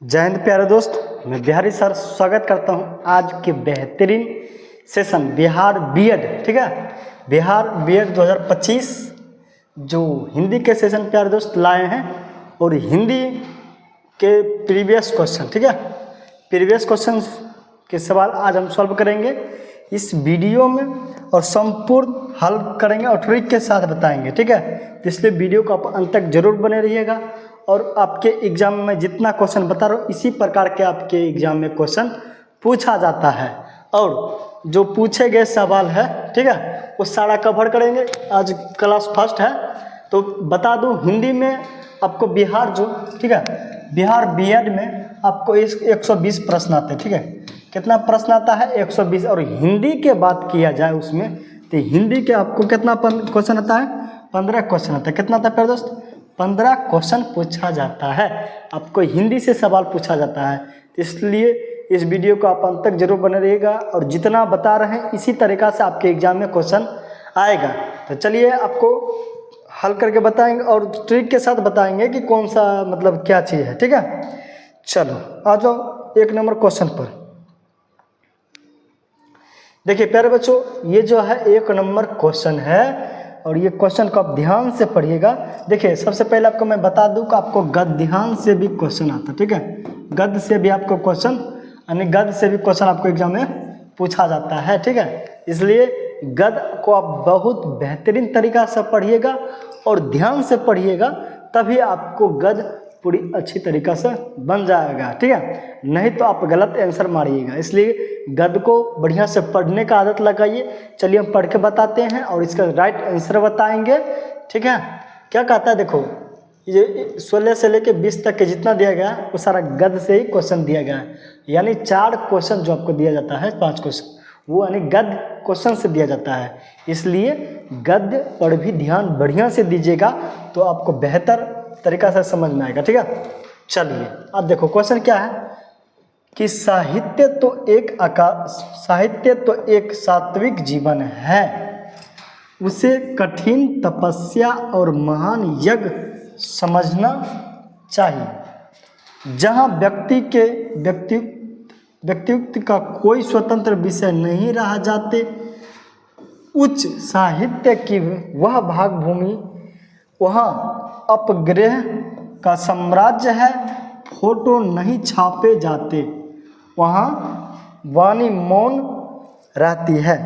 जय हिंद प्यारे दोस्त, मैं बिहारी सर स्वागत करता हूं आज के बेहतरीन सेशन बिहार बीएड। ठीक है, बिहार बीएड 2025 जो हिंदी के सेशन प्यारे दोस्त लाए हैं और हिंदी के प्रीवियस क्वेश्चन, ठीक है, प्रीवियस क्वेश्चन के सवाल आज हम सॉल्व करेंगे इस वीडियो में और संपूर्ण हल करेंगे और ट्रिक के साथ बताएंगे। ठीक है, तो इसलिए वीडियो को आप अंत तक जरूर बने रहिएगा और आपके एग्जाम में जितना क्वेश्चन बता रहा हूँ इसी प्रकार के आपके एग्जाम में क्वेश्चन पूछा जाता है और जो पूछे गए सवाल है, ठीक है, वो सारा कवर करेंगे। आज क्लास फर्स्ट है तो बता दूं हिंदी में आपको बिहार जो, ठीक है, बिहार बीएड में आपको 120 प्रश्न आते हैं। ठीक है, कितना प्रश्न आता है? 120। और हिंदी के बात किया जाए उसमें तो हिंदी के आपको कितना क्वेश्चन आता है? 15 क्वेश्चन आता है। कितना आता है प्यारे दोस्त? 15 क्वेश्चन पूछा जाता है, आपको हिंदी से सवाल पूछा जाता है। इसलिए इस वीडियो को आप अंत तक जरूर बने रहिएगा और जितना बता रहे हैं इसी तरीक़ा से आपके एग्जाम में क्वेश्चन आएगा। तो चलिए आपको हल करके बताएंगे और ट्रिक के साथ बताएंगे कि कौन सा मतलब क्या चीज़ है। ठीक है, चलो आ जाओ 1 नंबर क्वेश्चन पर। देखिए प्यारे बच्चों, ये जो है 1 नंबर क्वेश्चन है और ये क्वेश्चन को आप ध्यान से पढ़िएगा। देखिए सबसे पहले आपको मैं बता दूं कि आपको गद्यांश से भी क्वेश्चन आता है। ठीक है, गद्य से भी आपको क्वेश्चन यानी गद्य से भी क्वेश्चन आपको एग्जाम में पूछा जाता है। ठीक है, इसलिए गद्य को आप बहुत बेहतरीन तरीका से पढ़िएगा और ध्यान से पढ़िएगा, तभी आपको गद्य पूरी अच्छी तरीक़ा से बन जाएगा। ठीक है, नहीं तो आप गलत आंसर मारिएगा। इसलिए गद्य को बढ़िया से पढ़ने का आदत लगाइए। चलिए हम पढ़ के बताते हैं और इसका राइट आंसर बताएंगे। ठीक है, क्या कहता है देखो, ये 16 से लेके 20 तक के जितना दिया गया है वो सारा गद्य से ही क्वेश्चन दिया गया है। यानी 4 क्वेश्चन जो आपको दिया जाता है, 5 क्वेश्चन, वो यानी गद्य क्वेश्चन से दिया जाता है। इसलिए गद्य पर भी ध्यान बढ़िया से दीजिएगा तो आपको बेहतर तरीका से समझ में आएगा। ठीक है, चलिए अब देखो क्वेश्चन क्या है कि साहित्य तो एक सात्विक जीवन है, उसे कठिन तपस्या और महान यज्ञ समझना चाहिए। जहाँ व्यक्तित्व का कोई स्वतंत्र विषय नहीं रह जाते, उच्च साहित्य की वह भागभूमि, वहाँ अपग्रह का साम्राज्य है, फोटो नहीं छापे जाते, वहाँ वाणी मौन रहती है,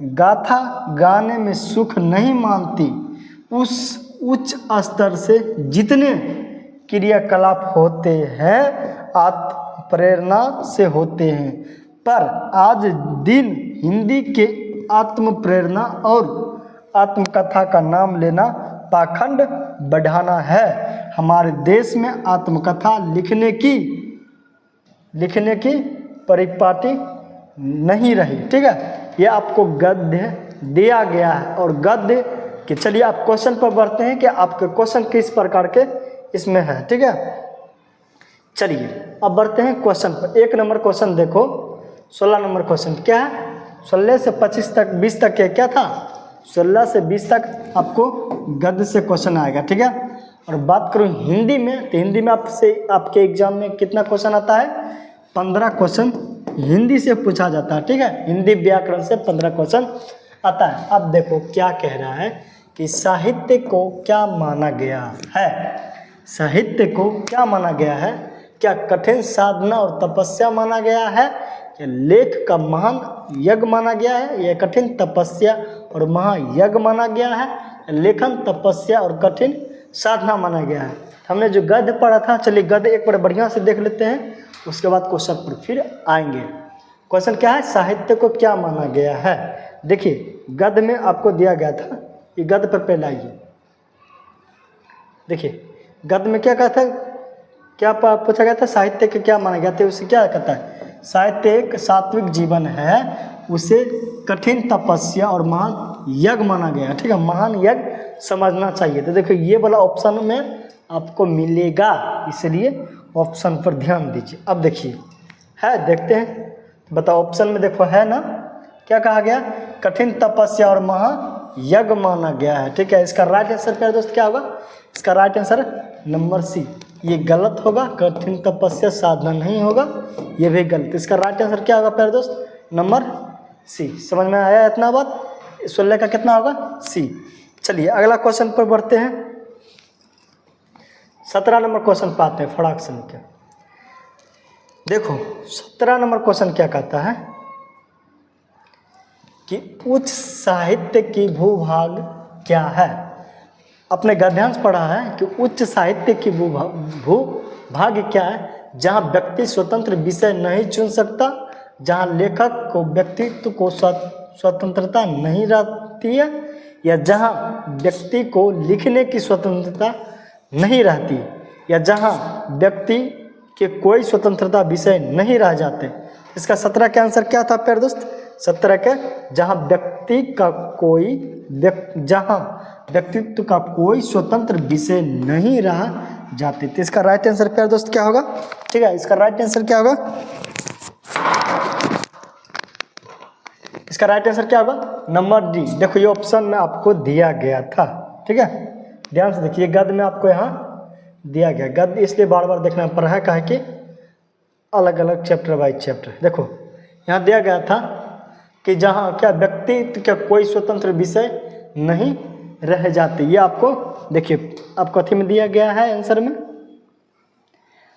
गाथा गाने में सुख नहीं मानती, उस उच्च स्तर से जितने क्रियाकलाप होते हैं आत्म प्रेरणा से होते हैं। पर आज दिन हिंदी के आत्म प्रेरणा और आत्मकथा का नाम लेना पाखंड बढ़ाना है। हमारे देश में आत्मकथा लिखने की परिपाटी नहीं रही। ठीक है, ये आपको गद्य दिया गया है और गद्य के, चलिए आप क्वेश्चन पर बढ़ते हैं कि आपके क्वेश्चन किस प्रकार के इसमें है। ठीक है, चलिए अब बढ़ते हैं क्वेश्चन पर। 1 नंबर क्वेश्चन देखो, 16 नंबर क्वेश्चन क्या है? 16 से 25 तक 20 तक क्या था? 16 से 20 तक आपको गद्य से क्वेश्चन आएगा। ठीक है, और बात करूँ हिंदी में तो हिंदी में आपके एग्जाम में कितना क्वेश्चन आता है? 15 क्वेश्चन हिंदी से पूछा जाता है। ठीक है, हिंदी व्याकरण से 15 क्वेश्चन आता है। अब देखो क्या कह रहा है कि साहित्य को क्या माना गया है? साहित्य को क्या माना गया है? क्या कठिन साधना और तपस्या माना गया है, या लेख का महान यज्ञ माना गया है, या कठिन तपस्या और महायज्ञ माना गया है, लेखन तपस्या और कठिन साधना माना गया है? हमने जो गद्य पढ़ा था, चलिए गद्य एक बार बढ़िया से देख लेते हैं, उसके बाद क्वेश्चन पर फिर आएंगे। क्वेश्चन क्या है? साहित्य को क्या माना गया है? देखिए गद्य में आपको दिया गया था, ये गद्य पर पहले आइए। देखिए गद्य में क्या कहा था, क्या पूछा गया था? साहित्य को क्या माना गया था? उसे क्या कहता है? साहित्य एक सात्विक जीवन है, उसे कठिन तपस्या और महान यज्ञ माना गया। ठीक है, महान यज्ञ समझना चाहिए। तो देखो ये वाला ऑप्शन में आपको मिलेगा, इसलिए ऑप्शन पर ध्यान दीजिए। अब देखिए है, देखते हैं, बताओ ऑप्शन में देखो है ना, क्या कहा गया? कठिन तपस्या और महायज्ञ माना गया है। ठीक है, इसका राइट आंसर क्या दोस्त क्या होगा? इसका राइट आंसर नंबर सी, ये गलत होगा, कठिन तपस्या साधना नहीं होगा, ये भी गलत। इसका राइट आंसर क्या होगा प्यारे दोस्त? Number C. समझ में आया इतना बात? 16 का कितना होगा? सी। चलिए अगला क्वेश्चन पर बढ़ते हैं। 17 नंबर क्वेश्चन पे आते हैं फटाक से के। देखो 17 नंबर क्वेश्चन क्या कहता है कि उच्च साहित्य की भूभाग क्या है? अपने गद्यांश पढ़ा है कि उच्च साहित्य की भूभाग क्या है? जहाँ व्यक्ति स्वतंत्र विषय नहीं चुन सकता, जहाँ लेखक को व्यक्तित्व को स्वतंत्रता नहीं रहती है, या जहाँ व्यक्ति को लिखने की स्वतंत्रता नहीं रहती, या जहाँ व्यक्ति के कोई स्वतंत्रता विषय नहीं रह जाते। इसका 17 का आंसर क्या था प्यारे दोस्त? 17 के जहाँ व्यक्तित्व का कोई स्वतंत्र विषय नहीं रह जाते। तो इसका राइट आंसर प्यारे दोस्त क्या होगा? ठीक है, इसका राइट आंसर क्या होगा? इसका राइट आंसर क्या होगा? Number D. देखो ये ऑप्शन में आपको दिया गया था, ठीक है, ध्यान से देखिए। गद्य में आपको यहाँ दिया गया, गद्य इसलिए बार बार देखना पड़ रहा है, कहा कि अलग अलग चैप्टर वाइज चैप्टर। देखो यहाँ दिया गया था कि जहाँ क्या व्यक्तित्व का कोई स्वतंत्र विषय नहीं रह जाते। ये आपको देखिए आपको अथी में दिया गया है, आंसर में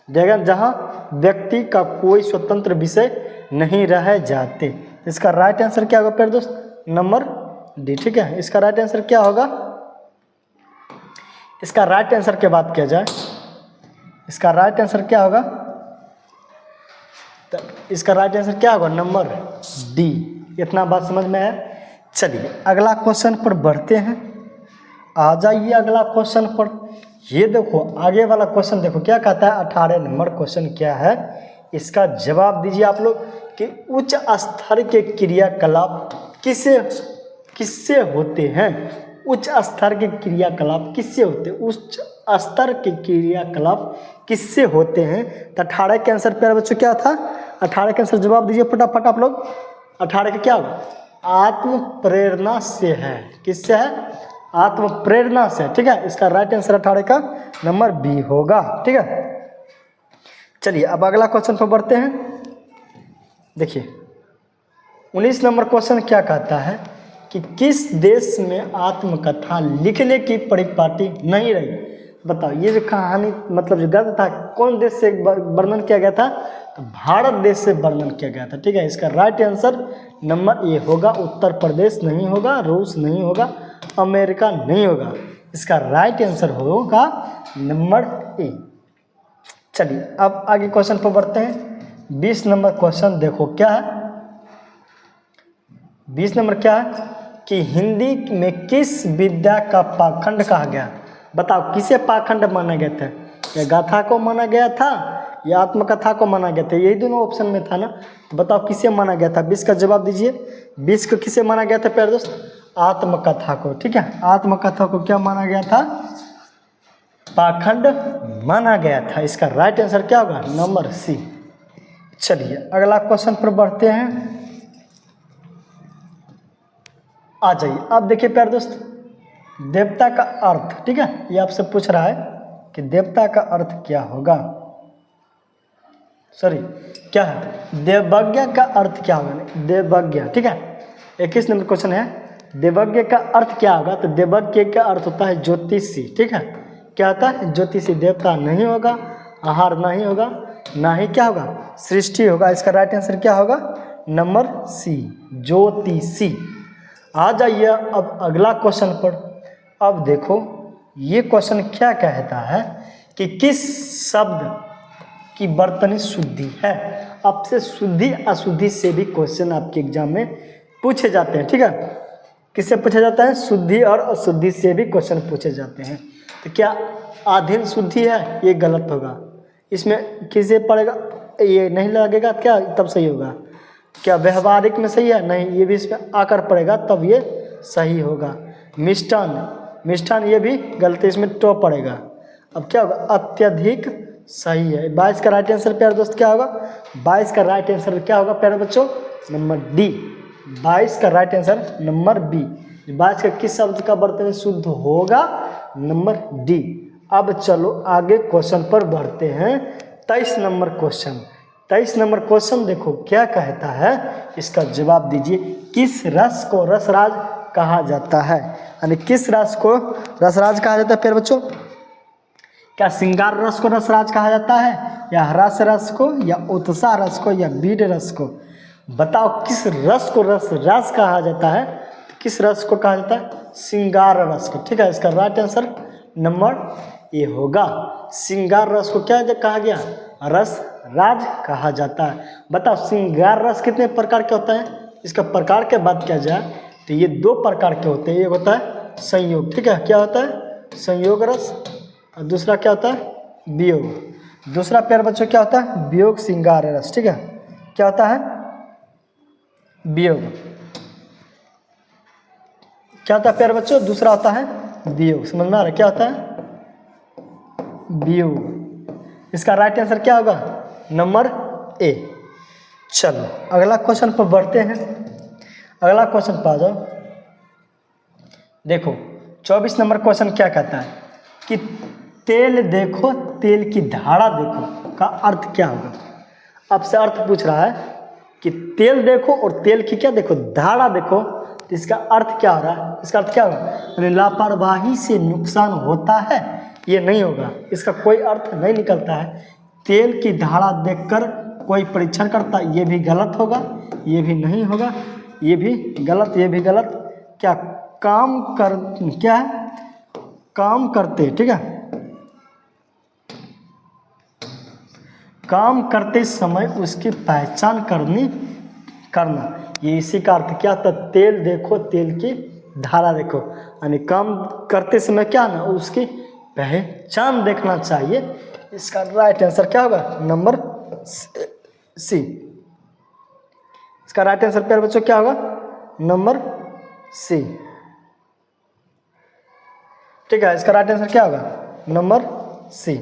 देगा जहाँ व्यक्ति का कोई स्वतंत्र विषय नहीं रह जाते। इसका राइट आंसर क्या होगा प्यारे दोस्त? Number D. ठीक है, इसका राइट आंसर क्या होगा? इसका राइट आंसर की बात किया जाए, इसका राइट आंसर क्या होगा? तो इसका राइट आंसर क्या होगा? Number D. इतना बात समझ में है? चलिए अगला क्वेश्चन पर बढ़ते हैं। आ जाइए अगला क्वेश्चन पर। ये देखो आगे वाला क्वेश्चन देखो क्या कहता है। 18 नंबर क्वेश्चन क्या है, इसका जवाब दीजिए आप लोग कि उच्च स्तर के क्रियाकलाप किससे होते हैं? उच्च स्तर के क्रियाकलाप किससे होते हैं? उच्च स्तर के क्रियाकलाप किससे होते हैं? तो 18 के आंसर प्यारे बच्चों क्या था? 18 के आंसर जवाब दीजिए फटाफट आप लोग। 18 का क्या होगा? आत्म प्रेरणा से है। किससे है? आत्म प्रेरणा से। ठीक है, इसका राइट आंसर 18 का नंबर बी होगा। ठीक है, चलिए अब अगला क्वेश्चन पर बढ़ते हैं। देखिए 19 नंबर क्वेश्चन क्या कहता है कि किस देश में आत्मकथा लिखने की परिपाटी नहीं रही? बताओ ये जो कहानी मतलब जो गद्य था कौन देश से वर्णन किया गया था? तो भारत देश से वर्णन किया गया था। ठीक है, इसका राइट आंसर नंबर ए होगा। उत्तर प्रदेश नहीं होगा, रूस नहीं होगा, अमेरिका नहीं होगा। इसका राइट आंसर होगा नंबर ए। चलिए अब आगे क्वेश्चन पर बढ़ते हैं। 20 नंबर क्वेश्चन देखो क्या है। 20 नंबर क्या है कि हिंदी में किस विद्या का पाखंड कहा गया? बताओ किसे पाखंड माना गया था? या गाथा को माना गया था या आत्मकथा को माना गया था? यही दोनों ऑप्शन में था ना, तो बताओ किसे माना गया था? 20 का जवाब दीजिए। 20 को किसे माना गया था प्यारे दोस्त? आत्मकथा को। ठीक है, आत्मकथा को क्या माना गया था? पाखंड माना गया था। इसका राइट आंसर क्या होगा? Number C. चलिए अगला क्वेश्चन पर बढ़ते हैं। आ जाइए अब देखिए प्यारे दोस्त, देवता का अर्थ। ठीक है, ये आपसे पूछ रहा है कि देवता का अर्थ क्या होगा? सॉरी क्या है? देवज्ञ का अर्थ क्या होगा? देवज्ञ। ठीक है, 21 नंबर क्वेश्चन है, देवज्ञ का अर्थ क्या होगा? तो देवज्ञ का अर्थ होता है ज्योतिषी। ठीक है, क्या होता है? ज्योतिषी। देवता नहीं होगा, आहार नहीं होगा, ना ही क्या होगा? सृष्टि होगा। इसका राइट आंसर क्या होगा? नंबर सी, ज्योतिषी। आ जाइए अब अगला क्वेश्चन पर। अब देखो ये क्वेश्चन क्या कहता है कि किस शब्द की वर्तनी शुद्धि है? आपसे शुद्धि अशुद्धि से भी क्वेश्चन आपके एग्जाम में पूछे जाते हैं। ठीक है, किससे पूछा जाता है? शुद्धि और अशुद्धि से भी क्वेश्चन पूछे जाते हैं। तो क्या आधीन शुद्धि है? ये गलत होगा। इसमें किसे पड़ेगा? ये नहीं लगेगा क्या तब सही होगा? क्या व्यवहारिक में सही है? नहीं, ये भी इसमें आकर पड़ेगा तब ये सही होगा। मिष्ठान ये भी गलत, इसमें टो पड़ेगा। अब क्या होगा? अत्यधिक सही है। 22 का राइट आंसर प्यारे दोस्त क्या होगा? 22 का राइट आंसर क्या होगा प्यारे बच्चों? Number D. 22 का राइट आंसर नंबर बी। 22 का किस शब्द का वर्तनी शुद्ध होगा? नंबर डी, अब चलो आगे क्वेश्चन पर बढ़ते हैं। 23 नंबर क्वेश्चन। 23 नंबर क्वेश्चन देखो क्या कहता है, इसका जवाब दीजिए। किस रस को रसराज कहा जाता है? यानी किस रस को रसराज कहा जाता है प्यारे बच्चों? क्या श्रृंगार रस को रसराज कहा जाता है, या रस रस को, या उत्साह रस को, या बीड रस को? बताओ किस रस को रसराज कहा जाता है? किस रस को कहा जाता है? श्रृंगार रस को। ठीक है, इसका राइट आंसर नंबर ए होगा। श्रृंगार रस को क्या कहा गया? रस राज कहा जाता है। बताओ श्रृंगार रस कितने प्रकार के होता है? इसका प्रकार के बात किया जाए तो ये 2 प्रकार के होते हैं। एक होता है संयोग, ठीक है, क्या होता है? संयोग रस। और दूसरा क्या होता है? वियोग। दूसरा प्यारे बच्चों क्या होता है? वियोग श्रृंगार रस। ठीक है, क्या होता है? वियोग। क्या होता है प्यारे बच्चों? दूसरा होता है वियोग। समझ में आ रहा है क्या होता है? वियोग। इसका राइट आंसर क्या होगा? Number A. चलो अगला क्वेश्चन पर बढ़ते हैं। अगला क्वेश्चन पर आ जाओ। देखो 24 नंबर क्वेश्चन क्या कहता है कि तेल देखो तेल की धारा देखो का अर्थ क्या होगा? आपसे अर्थ पूछ रहा है कि तेल देखो और तेल की क्या देखो? धारा देखो। तो इसका अर्थ क्या हो रहा है? इसका अर्थ क्या होगा? यानी लापरवाही से नुकसान होता है, ये नहीं होगा। इसका कोई अर्थ नहीं निकलता है। तेल की धारा देखकर कोई परीक्षण करता, ये भी गलत होगा, ये भी नहीं होगा, ये भी गलत, ये भी गलत। क्या काम कर क्या है? काम करते, ठीक है, काम करते समय उसकी पहचान करना, ये इसी का अर्थ क्या था? तेल देखो तेल की धारा देखो, यानी काम करते समय क्या ना उसकी पहचान देखना चाहिए। इसका राइट आंसर क्या होगा? Number C. इसका राइट आंसर प्यारे बच्चों क्या होगा? Number C. ठीक है, इसका राइट आंसर क्या होगा? Number C.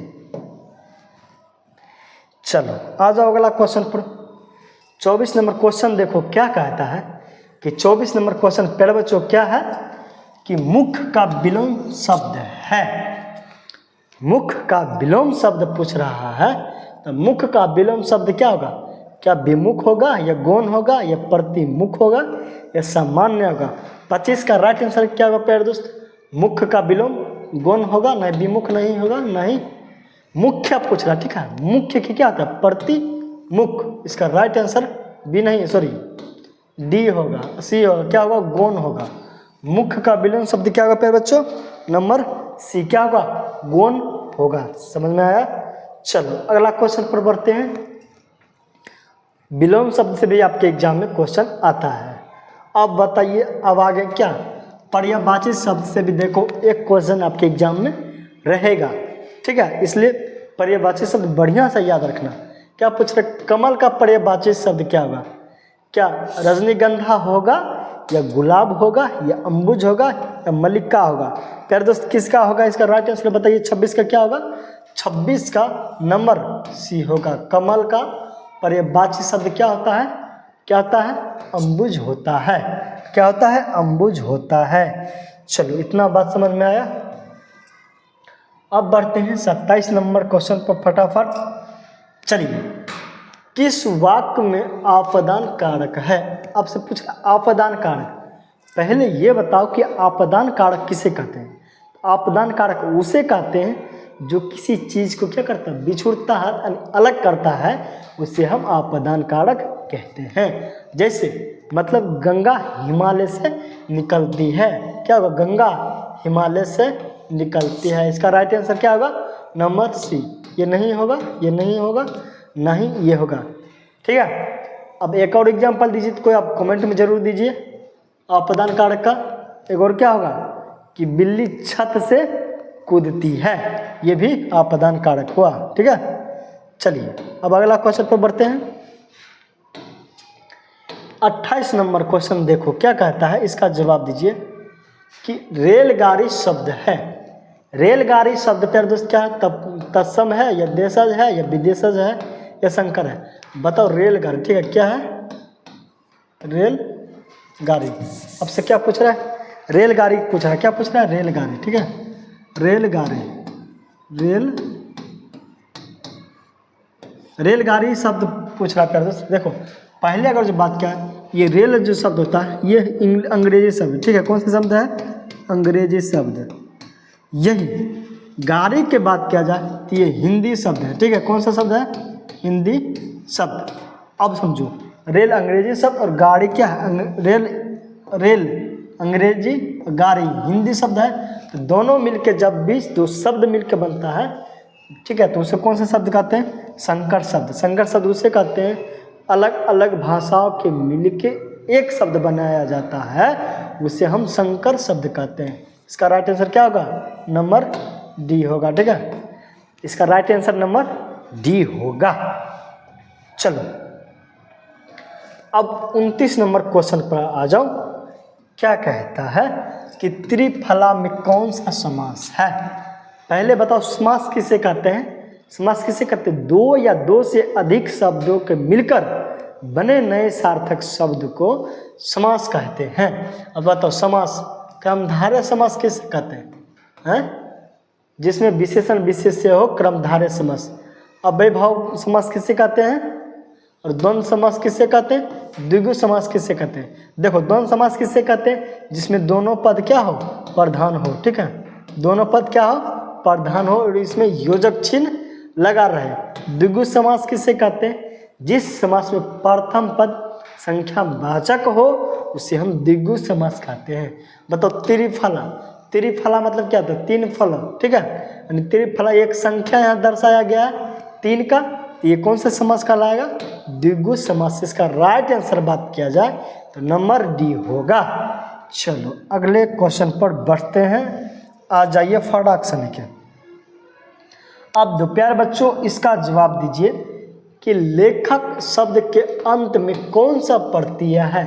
चलो आ जाओ अगला क्वेश्चन पर। 24 नंबर क्वेश्चन देखो क्या कहता है कि 24 नंबर क्वेश्चन प्यारे बच्चों क्या है कि मुख का विलोम शब्द है। मुख का विलोम शब्द पूछ रहा है, तो मुख का विलोम शब्द क्या होगा? क्या विमुख होगा, या गौण होगा, या प्रतिमुख होगा, या सामान्य होगा? 25 का राइट आंसर क्या होगा प्यारे दोस्त? मुख का विलोम गौण होगा, नहीं विमुख नहीं होगा, नहीं मुख्य पूछ रहा। ठीक है, मुख्य की क्या होता है? प्रतिमुख। इसका राइट आंसर बी नहीं, सॉरी डी होगा, सी होगा। क्या होगा? गौण होगा। मुख का विलोम शब्द क्या होगा प्यारे बच्चों? Number C. क्या होगा? गौण होगा। समझ में आया? चलो अगला क्वेश्चन पर बढ़ते हैं। विलोम शब्द से भी आपके एग्जाम में क्वेश्चन आता है। अब बताइए अब आगे क्या? पर्यायवाची शब्द से भी देखो एक क्वेश्चन आपके एग्जाम में रहेगा। ठीक है, इसलिए पर्यायवाची शब्द बढ़िया से याद रखना। क्या पूछ रहे? कमल का पर्यायवाची शब्द क्या होगा? क्या रजनीगंधा होगा, या गुलाब होगा, या अम्बुज होगा, या मल्लिका होगा? प्यारे दोस्त किसका होगा इसका राइट आंसर बताइए। 26 का क्या होगा? 26 का नंबर सी होगा। कमल का पर्यायवाची शब्द क्या होता है? क्या होता है? अम्बुज होता है। क्या होता है? अम्बुज होता है। चलो इतना बात समझ में आया। अब बढ़ते हैं 27 नंबर क्वेश्चन पर फटाफट। चलिए, किस वाक्य में आपदान कारक है? आपसे पूछ आपदान कारक। पहले ये बताओ कि आपदान कारक किसे कहते हैं? आपदान कारक उसे कहते हैं जो किसी चीज़ को क्या करता है? बिछुड़ता है, अलग करता है, उसे हम आपदान कारक कहते हैं। जैसे मतलब गंगा हिमालय से निकलती है। क्या होगा? गंगा हिमालय से निकलती है। इसका राइट आंसर क्या होगा? Number C. ये नहीं होगा, ये नहीं होगा, नहीं ये होगा। ठीक है, अब एक और एग्जाम्पल दीजिए तो कोई आप कमेंट में जरूर दीजिए आपदान कारक का। एक और क्या होगा कि बिल्ली छत से कूदती है, ये भी आपदान कारक हुआ। ठीक है, चलिए अब अगला क्वेश्चन पर बढ़ते हैं। 28 नंबर क्वेश्चन देखो क्या कहता है, इसका जवाब दीजिए कि रेलगाड़ी शब्द है। रेलगाड़ी शब्द पर दोस्त क्या है? तत्सम है, या देशज है, या विदेशज है, या संकर है? बताओ रेलगाड़ी। ठीक है, क्या है? रेलगाड़ी। अब से क्या पूछ रहा है? रेलगाड़ी पूछ रहा है। क्या पूछ रहा है? रेलगाड़ी। ठीक है, रेलगाड़ी। रेलगाड़ी शब्द पूछ रहा है दोस्त। देखो पहले अगर जो बात क्या है, ये रेल जो शब्द होता है ये अंग्रेजी शब्द, ठीक है, कौन सा शब्द है, अंग्रेजी शब्द। यही गाड़ी के बात किया जाए तो ये हिंदी शब्द है, ठीक है, कौन सा शब्द है, हिंदी शब्द। अब समझो रेल अंग्रेजी शब्द और गाड़ी क्या है, रेल अंग्रेजी, गाड़ी हिंदी शब्द है। तो दोनों मिलके जब भी दो शब्द मिलके बनता है, ठीक है, तो उसे कौन सा शब्द कहते हैं, संकर शब्द। संकर शब्द उसे कहते हैं अलग अलग भाषाओं के मिलके एक शब्द बनाया जाता है, उसे हम संकर शब्द कहते हैं। इसका राइट आंसर क्या होगा, नंबर डी होगा, ठीक है, इसका राइट आंसर नंबर डी होगा। चलो अब 29 नंबर क्वेश्चन पर आ जाओ। क्या कहता है कि त्रिफला में कौन सा समास है। पहले बताओ समास किसे कहते हैं, समास किसे कहते हैं, दो या दो से अधिक शब्दों के मिलकर बने नए सार्थक शब्द को समास कहते हैं। अब बताओ समास, क्रमधारय समास किसे कहते हैं, जिसमें विशेषण विशेष्य हो, क्रमधारय समास। अव्ययभाव समास किसे कहते हैं, और द्वंद्व समास किसे कहते हैं, द्विगु समास किसे कहते हैं। देखो द्वंद्व समास किसे कहते हैं, जिसमें दोनों पद क्या हो, प्रधान हो, ठीक है, दोनों पद क्या हो, प्रधान हो और इसमें योजक चिन्ह लगा रहे। द्विगु समास किसे कहते हैं, जिस समास में प्रथम पद संख्या वाचक हो उसे हम द्विगु समास कहते हैं। बताओ त्रिफला, त्रिफला मतलब क्या होता है, तीन फल, ठीक है, यानी त्रिफला एक संख्या यहाँ दर्शाया गया है तीन का, ये कौन सा समास कहलाएगा, द्विगु समास। इसका राइट आंसर बात किया जाए तो नंबर डी होगा। चलो अगले क्वेश्चन पर बढ़ते हैं, आ जाइए फटाक से लेके। अब दो प्यारे बच्चों इसका जवाब दीजिए कि लेखक शब्द के अंत में कौन सा प्रत्यय है।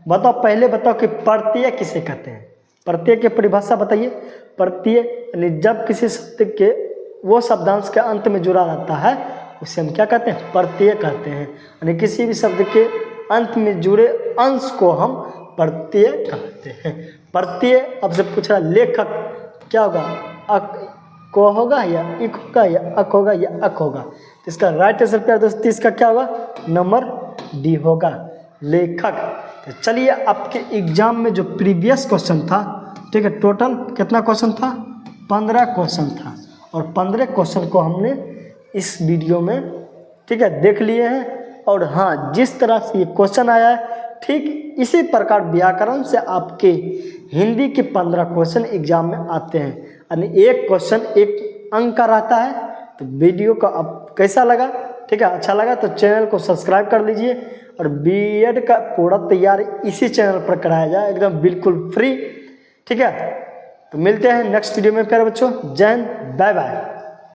बताओ पहले बताओ कि प्रत्यय किसे कहते हैं, प्रत्यय की परिभाषा बताइए। प्रत्यय यानी जब किसी शब्द के वो शब्दांश के अंत में जुड़ा रहता है उसे हम क्या कहते हैं, प्रत्यय कहते हैं। यानी किसी भी शब्द के अंत में जुड़े अंश को हम प्रत्यय कहते हैं। प्रत्यय अब से पूछ रहा लेखक क्या होगा, अक को होगा या इक होगा या अक होगा या अक होगा। तो इसका राइट आंसर प्यारे दोस्तों इसका क्या होगा, नंबर डी होगा, लेखक। तो चलिए आपके एग्जाम में जो प्रीवियस क्वेश्चन था, ठीक है, टोटल कितना क्वेश्चन था, 15 क्वेश्चन था और 15 क्वेश्चन को हमने इस वीडियो में, ठीक है, देख लिए हैं। और हाँ, जिस तरह से ये क्वेश्चन आया है ठीक इसी प्रकार व्याकरण से आपके हिंदी के 15 क्वेश्चन एग्जाम में आते हैं, यानी एक क्वेश्चन एक अंक का रहता है। तो वीडियो का अब कैसा लगा, ठीक है, अच्छा लगा तो चैनल को सब्सक्राइब कर लीजिए। और बीएड का पूरा तैयारी इसी चैनल पर कराया जाए, एकदम बिल्कुल फ्री, ठीक है। तो मिलते हैं नेक्स्ट वीडियो में प्यारे बच्चों, जय हिंद, बाय बाय।